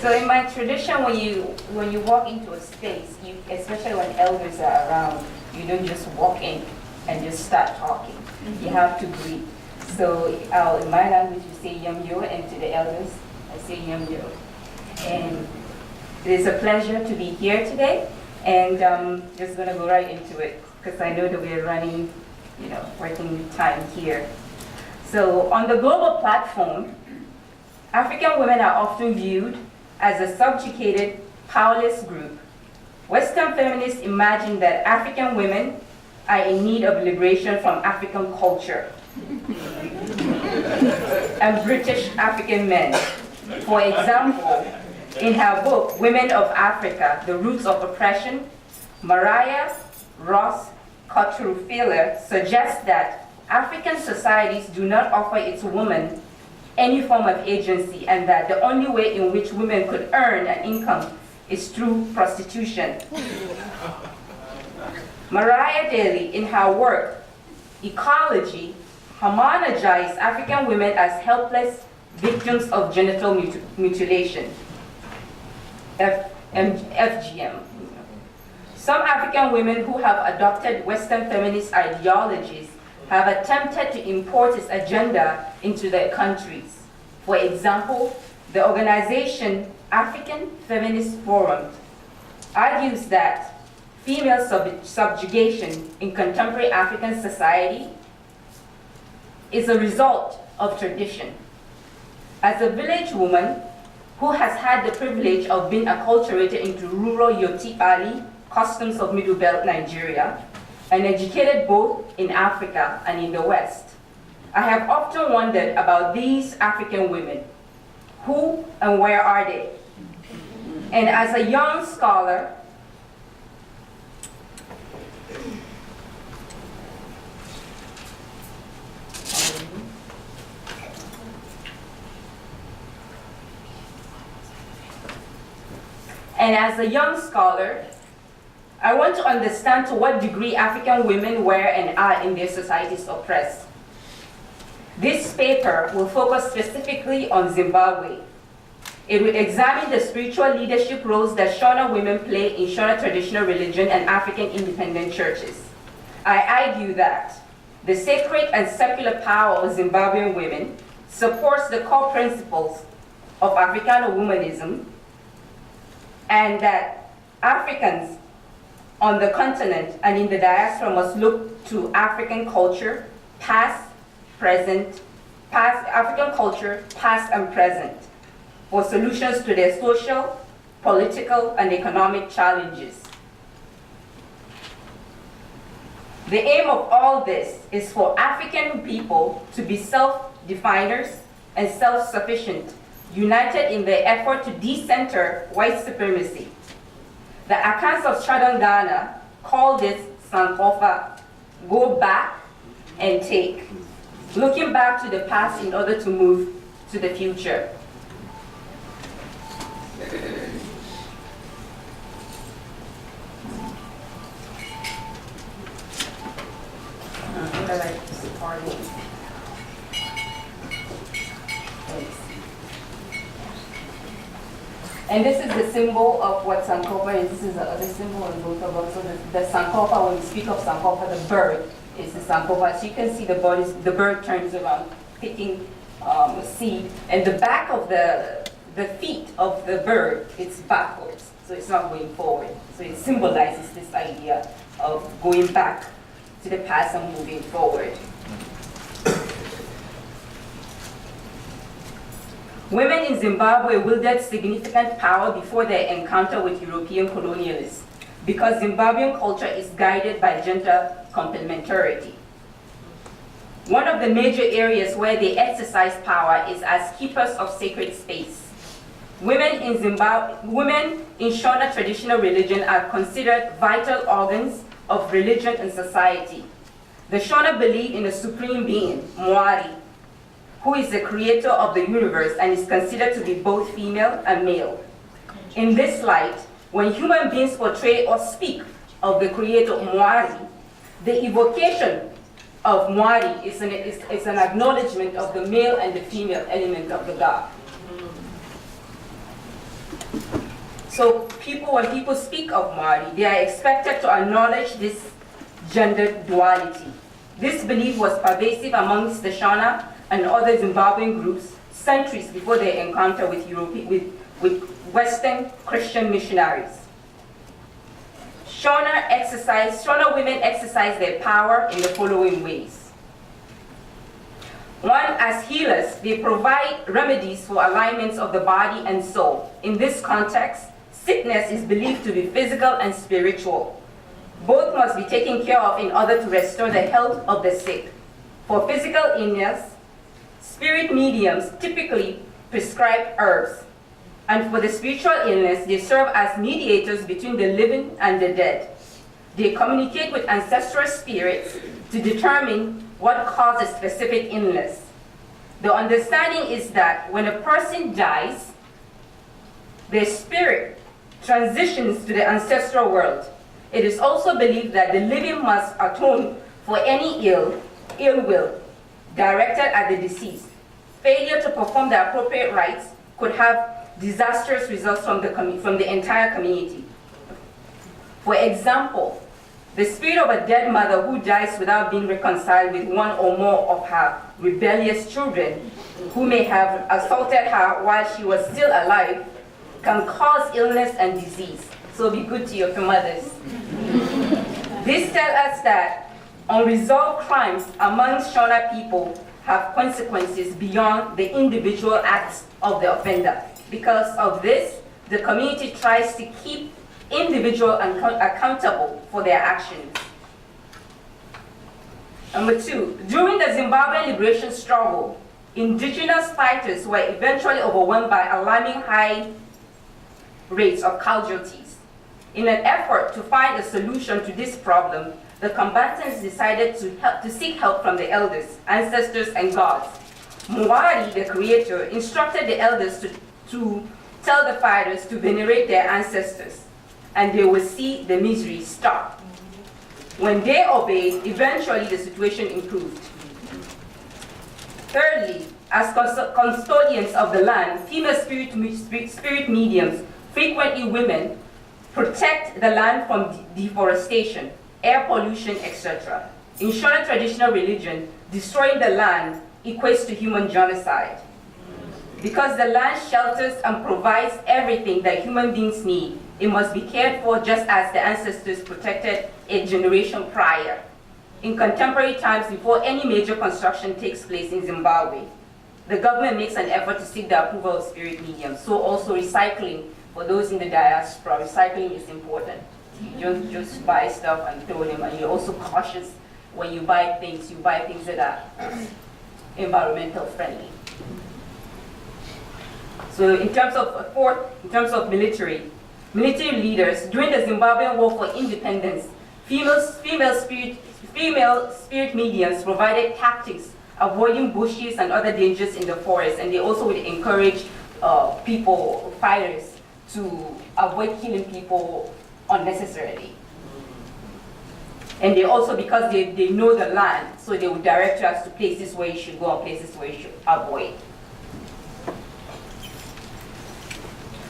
So in my tradition, when you walk into a space, especially when elders are around, you don't just walk in and just start talking. You have to greet. So in my language, we say yam yo, and to the elders, I say yam yo. And it is a pleasure to be here today, and just gonna go right into it because I know that we're running, working time here. So on the global platform, African women are often viewed as a subjugated, powerless group. Western feminists imagine that African women are in need of liberation from African culture and British African men. For example, in her book, Women of Africa, The Roots of Oppression, Mariah Ross Cottrell suggests that African societies do not offer its women any form of agency, and that the only way in which women could earn an income is through prostitution. Mariah Daly, in her work, Ecology, homogenized African women as helpless victims of genital mutilation, FGM. Some African women who have adopted Western feminist ideologies have attempted to import its agenda into their countries. For example, the organization African Feminist Forum argues that female subjugation in contemporary African society is a result of tradition. As a village woman who has had the privilege of being acculturated into rural Yoknyam customs of Middle Belt Nigeria, and educated both in Africa and in the West, I have often wondered about these African women. Who and where are they? And as a young scholar, I want to understand to what degree African women were and are in their societies oppressed. This paper will focus specifically on Zimbabwe. It will examine the spiritual leadership roles that Shona women play in Shona traditional religion and African independent churches. I argue that the sacred and secular power of Zimbabwean women supports the core principles of Africana womanism, and that Africans on the continent and in the diaspora must look to African culture, African culture, past and present, for solutions to their social, political, and economic challenges. The aim of all this is for African people to be self-definers and self-sufficient, united in their effort to decenter white supremacy. The accounts of Southern Ghana call this Sankofa, go back and take, looking back to the past in order to move to the future. And this is the symbol of what Sankofa is. This is the other symbol in both of them. So the Sankofa, when we speak of Sankofa, the bird is the Sankofa. So you can see the bird turns around, picking seed. And the back of the feet of the bird, it's backwards. So it's not going forward. So it symbolizes this idea of going back to the past and moving forward. Women in Zimbabwe wielded significant power before their encounter with European colonialists, because Zimbabwean culture is guided by gender complementarity. One of the major areas where they exercise power is as keepers of sacred space. Women in Shona traditional religion are considered vital organs of religion and society. The Shona believe in a supreme being, Mwari, who is the creator of the universe and is considered to be both female and male. In this light, when human beings portray or speak of the creator Mwari, the evocation of Mwari is an acknowledgement of the male and the female element of the God. So when people speak of Mali, they are expected to acknowledge this gender duality. This belief was pervasive amongst the Shona and other Zimbabwean groups centuries before their encounter with Western Christian missionaries. Shona women exercise their power in the following ways. One, as healers, they provide remedies for alignments of the body and soul. In this context, sickness is believed to be physical and spiritual. Both must be taken care of in order to restore the health of the sick. For physical illness, spirit mediums typically prescribe herbs. And for the spiritual illness, they serve as mediators between the living and the dead. They communicate with ancestral spirits to determine what causes specific illness. The understanding is that when a person dies, their spirit transitions to the ancestral world. It is also believed that the living must atone for any ill will directed at the deceased. Failure to perform the appropriate rites could have disastrous results from the entire community. For example, the spirit of a dead mother who dies without being reconciled with one or more of her rebellious children, who may have assaulted her while she was still alive, can cause illness and disease. So be good to your mothers. This tells us that unresolved crimes amongst Shona people have consequences beyond the individual acts of the offender. Because of this, the community tries to keep individuals accountable for their actions. Number two, during the Zimbabwean liberation struggle, indigenous fighters were eventually overwhelmed by alarming high rates of casualties. In an effort to find a solution to this problem, the combatants decided to seek help from the elders, ancestors, and gods. Muwari, the creator, instructed the elders to tell the fighters to venerate their ancestors, and they would see the misery stop. When they obeyed, eventually the situation improved. Thirdly, as custodians of the land, female spirit mediums, frequently women, protect the land from deforestation, air pollution, etc. In Shona traditional religion, destroying the land equates to human genocide. Because the land shelters and provides everything that human beings need, it must be cared for just as the ancestors protected a generation prior. In contemporary times, before any major construction takes place in Zimbabwe, the government makes an effort to seek the approval of spirit mediums. So also recycling, for those in the diaspora, recycling is important. You don't just buy stuff and throw them, and you're also cautious when you buy things that are environmental friendly. So in terms of military leaders, during the Zimbabwean War for Independence, female spirit mediums provided tactics avoiding bushes and other dangers in the forest, and they also would encourage fighters, to avoid killing people unnecessarily. And they also, because they know the land, so they would direct us to places where you should go and places where you should avoid.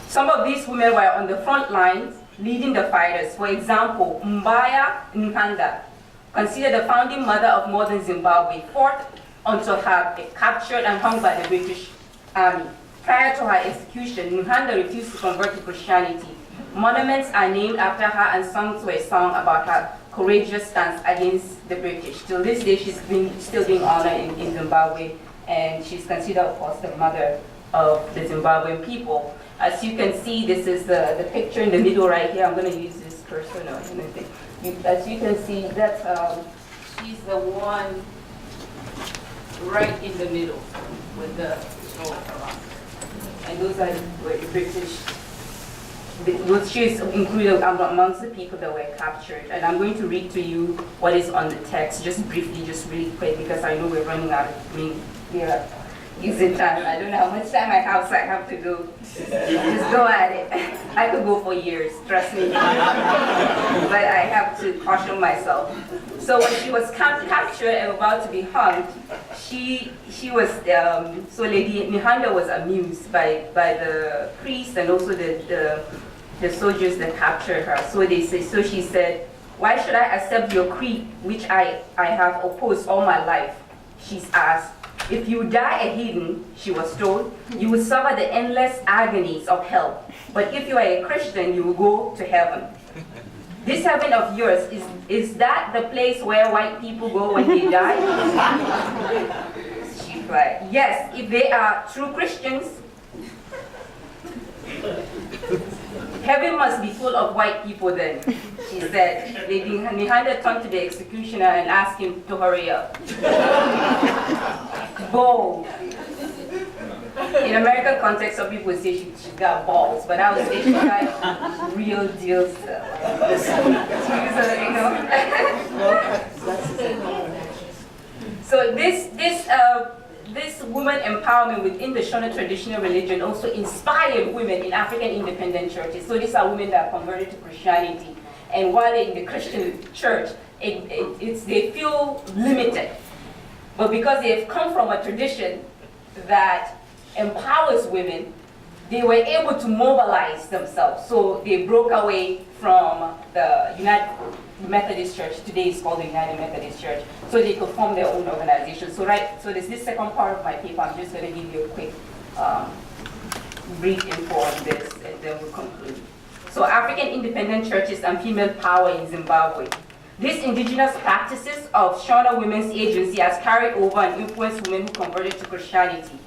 Some of these women were on the front lines leading the fighters. For example, Mbaya Nhanda, considered the founding mother of modern Zimbabwe, fought until her captured and hung by the British Army. Prior to her execution, Nhanda refused to convert to Christianity. Monuments are named after her and songs were sung about her courageous stance against the British. Till this day, she's still being honored in Zimbabwe, and she's considered, of course, the mother of the Zimbabwean people. As you can see, this is the picture in the middle right here. I'm going to use this cursor now. As you can see, that's she's the one right in the middle with the sword around. And those are where the British, she's included amongst the people that were captured. And I'm going to read to you what is on the text, just briefly, just really quick, because I know we're running out of here. using time. I don't know how much time I have, so I have to go. Just go at it. I could go for years, trust me. But I have to caution myself. So when she was captured and about to be hung, she was, so Lady Nihanda was amused by the priest and also the soldiers that captured her. So she said, "Why should I accept your creed, which I have opposed all my life?" She's asked. "If you die a heathen," she was told, "you will suffer the endless agonies of hell. But if you are a Christian, you will go to heaven." "This heaven of yours, is that the place where white people go when they die?" She replied, "Yes, if they are true Christians. Heaven must be full of white people then," she said. Lady Nihanda turned to the executioner and asked him to hurry up. Bold. In American context, some people say she got balls, but I would say she got real deal stuff. So this woman empowerment within the Shona traditional religion also inspired women in African independent churches. So these are women that are converted to Christianity, and while they're in the Christian church, they feel limited. But because they've come from a tradition that empowers women, they were able to mobilize themselves. So they broke away from the United Methodist Church. Today it's called the United Methodist Church. So they could form their own organization. So there's this second part of my paper. I'm just going to give you a quick brief info on this, and then we'll conclude. So African independent churches and female power in Zimbabwe. These indigenous practices of Shona Women's Agency has carried over and influenced women who converted to Christianity.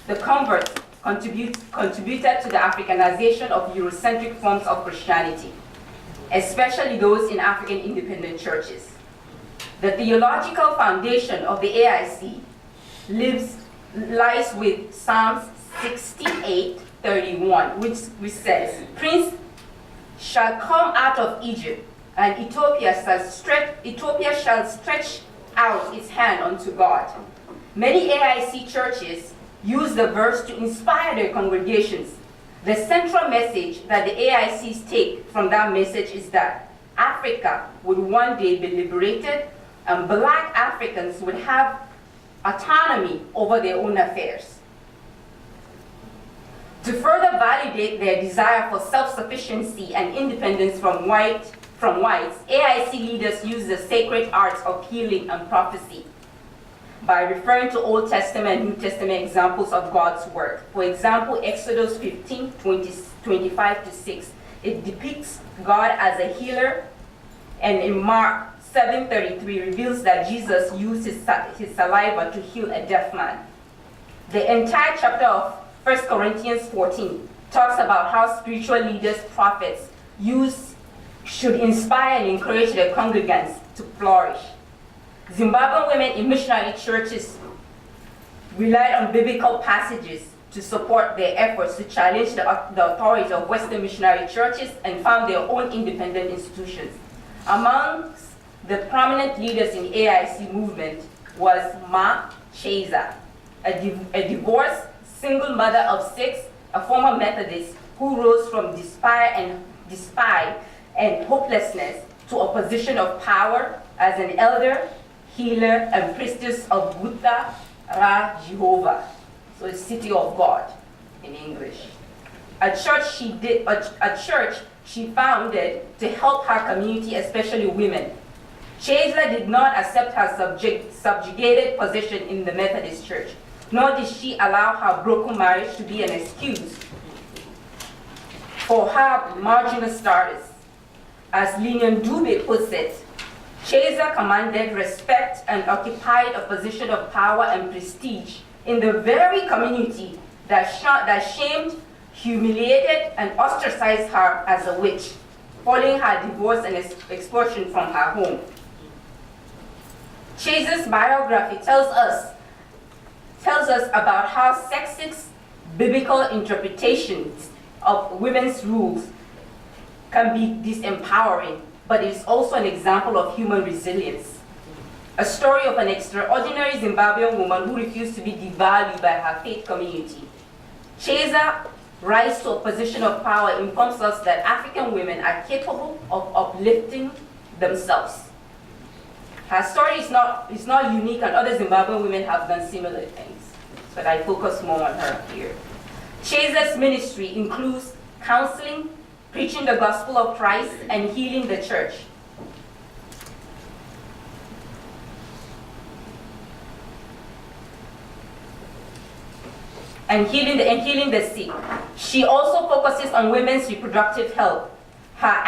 The converts contributed to the Africanization of Eurocentric forms of Christianity, especially those in African independent churches. The theological foundation of the AIC lies with Psalms 68:31, which says, "Prince shall come out of Egypt, and Ethiopia shall stretch out its hand unto God." Many AIC churches use the verse to inspire their congregations. The central message that the AICs take from that message is that Africa would one day be liberated and Black Africans would have autonomy over their own affairs. To further validate their desire for self-sufficiency and independence from whites, AIC leaders use the sacred arts of healing and prophecy by referring to Old Testament and New Testament examples of God's work. For example, Exodus 15:25-6, it depicts God as a healer, and in Mark 7:33 reveals that Jesus used his saliva to heal a deaf man. The entire chapter of 1 Corinthians 14 talks about how spiritual leaders, prophets, should inspire and encourage their congregants to flourish. Zimbabwean women in missionary churches relied on biblical passages to support their efforts to challenge the authority of Western missionary churches and found their own independent institutions. Amongst the prominent leaders in AIC movement was Ma Cheza, a divorced single mother of 6, a former Methodist who rose from despair and hopelessness to a position of power as an elder, healer, and priestess of Buddha Ra Jehovah, so the city of God in English. A church she founded to help her community, especially women. Chesla did not accept her subjugated position in the Methodist Church, nor did she allow her broken marriage to be an excuse for her marginal status. As Linian Dube puts it, Chesa commanded respect and occupied a position of power and prestige in the very community that shamed, humiliated, and ostracized her as a witch, following her divorce and expulsion from her home. Chesa's biography tells us about how sexist biblical interpretations of women's rules can be disempowering, but it is also an example of human resilience. a story of an extraordinary Zimbabwean woman who refused to be devalued by her faith community. Chaser's rise to a position of power informs us that African women are capable of uplifting themselves. Her story is not unique, and other Zimbabwean women have done similar things, but I focus more on her here. Chaser's ministry includes counseling, preaching the gospel of Christ, and healing the church. And healing the sick. She also focuses on women's reproductive health. Her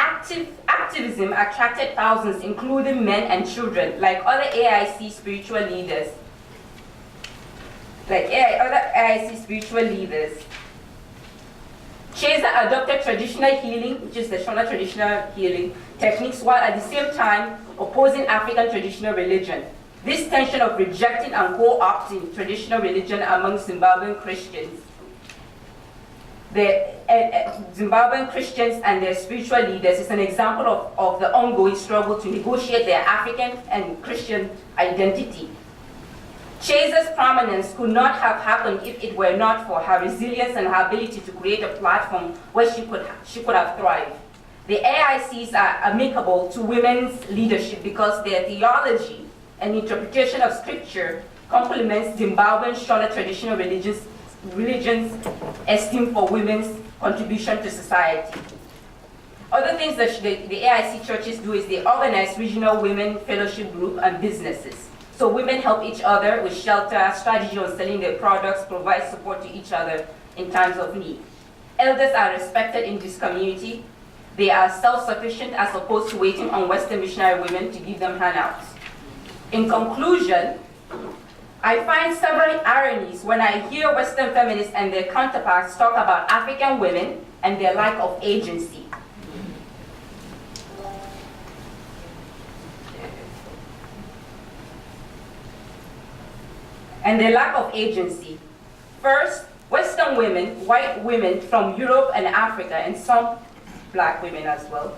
activism attracted thousands, including men and children, like other AIC spiritual leaders. Chaser adopted traditional healing, which is the Shona traditional healing techniques, while at the same time opposing African traditional religion. This tension of rejecting and co-opting traditional religion among Zimbabwean Christians, Zimbabwean Christians and their spiritual leaders, is an example of the ongoing struggle to negotiate their African and Christian identity. Chaser's prominence could not have happened if it were not for her resilience and her ability to create a platform where she could have thrived. The AICs are amicable to women's leadership because their theology and interpretation of scripture complements Zimbabwean Shona traditional religion's esteem for women's contribution to society. Other things that the AIC churches do is they organize regional women fellowship group and businesses. So women help each other with shelter, strategy on selling their products, provide support to each other in times of need. Elders are respected in this community. They are self-sufficient as opposed to waiting on Western missionary women to give them handouts. In conclusion, I find several ironies when I hear Western feminists and their counterparts talk about African women and their lack of agency. First, Western women, white women from Europe and Africa, and some black women as well,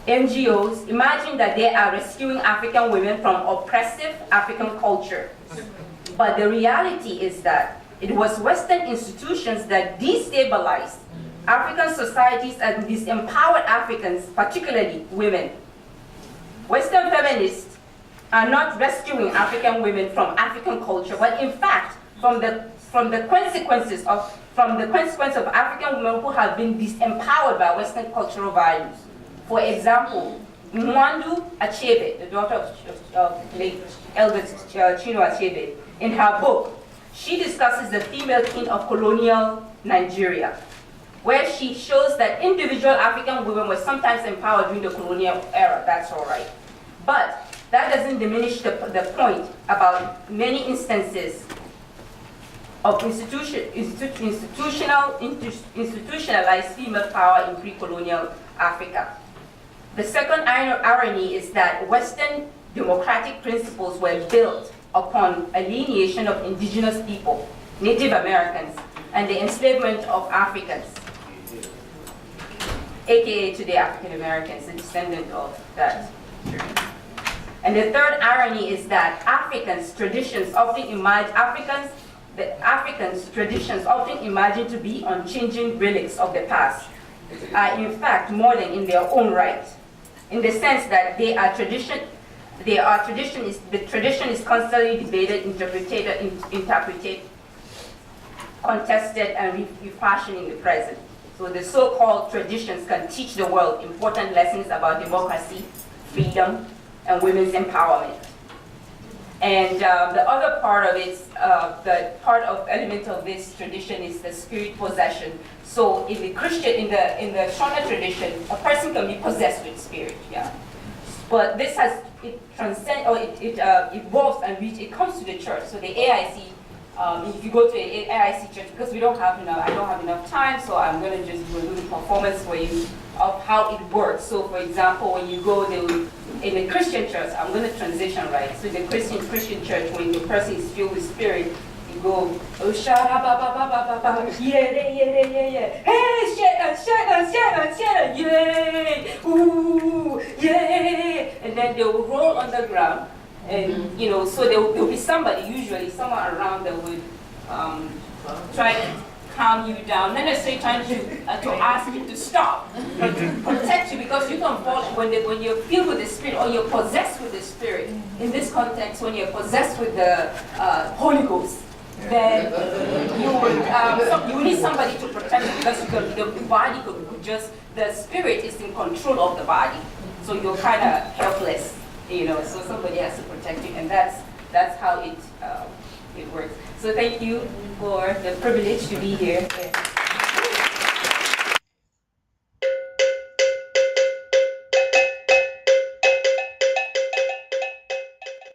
NGOs, imagine that they are rescuing African women from oppressive African culture. But the reality is that it was Western institutions that destabilized African societies and disempowered Africans, particularly women. Western feminists are not rescuing African women from African culture, but in fact, from the consequences of African women who have been disempowered by Western cultural values. For example, Mwandu Achebe, the daughter of late Elder Chino Achebe, in her book, she discusses the female king of colonial Nigeria, where she shows that individual African women were sometimes empowered during the colonial era. That's all right. But that doesn't diminish the point about many instances of institutionalized female power in pre-colonial Africa. The second irony is that Western democratic principles were built upon alienation of indigenous people, Native Americans, and the enslavement of Africans, aka today African Americans, a descendant of that journey. And the third irony is that Africans' traditions often imagine to be unchanging relics of the past, are in fact more than in their own right, in the sense that the tradition is constantly debated, interpreted, contested, and refashioned in the present. So the so-called traditions can teach the world important lessons about democracy, freedom, and women's empowerment. And the other part of it, element of this tradition is the spirit possession. So in the Shona tradition, a person can be possessed with spirit, yeah. But this it evolves and it comes to the church. So the AIC, if you go to an AIC church, because I don't have enough time, so I'm going to just do a little performance for you of how it works. So for example, when you go in a Christian church, I'm going to transition, right? So in the Christian church, when the person is filled with spirit, you go, oh, shara ba ba ba ba ba ba, yeah, hey, shara, yay, ooh, yay, and then they will roll on the ground And, you know, so there'll be somebody, usually someone around that would try to calm you down, not necessarily trying to ask you to stop, but to protect you, because you can fall when you're filled with the Spirit or you're possessed with the Spirit. In this context, when you're possessed with the Holy Ghost, then you will need somebody to protect you, because the body could just, the Spirit is in control of the body, so you're kind of helpless, you know. So somebody has to protect you, and that's how it works. So thank you for the privilege to be here.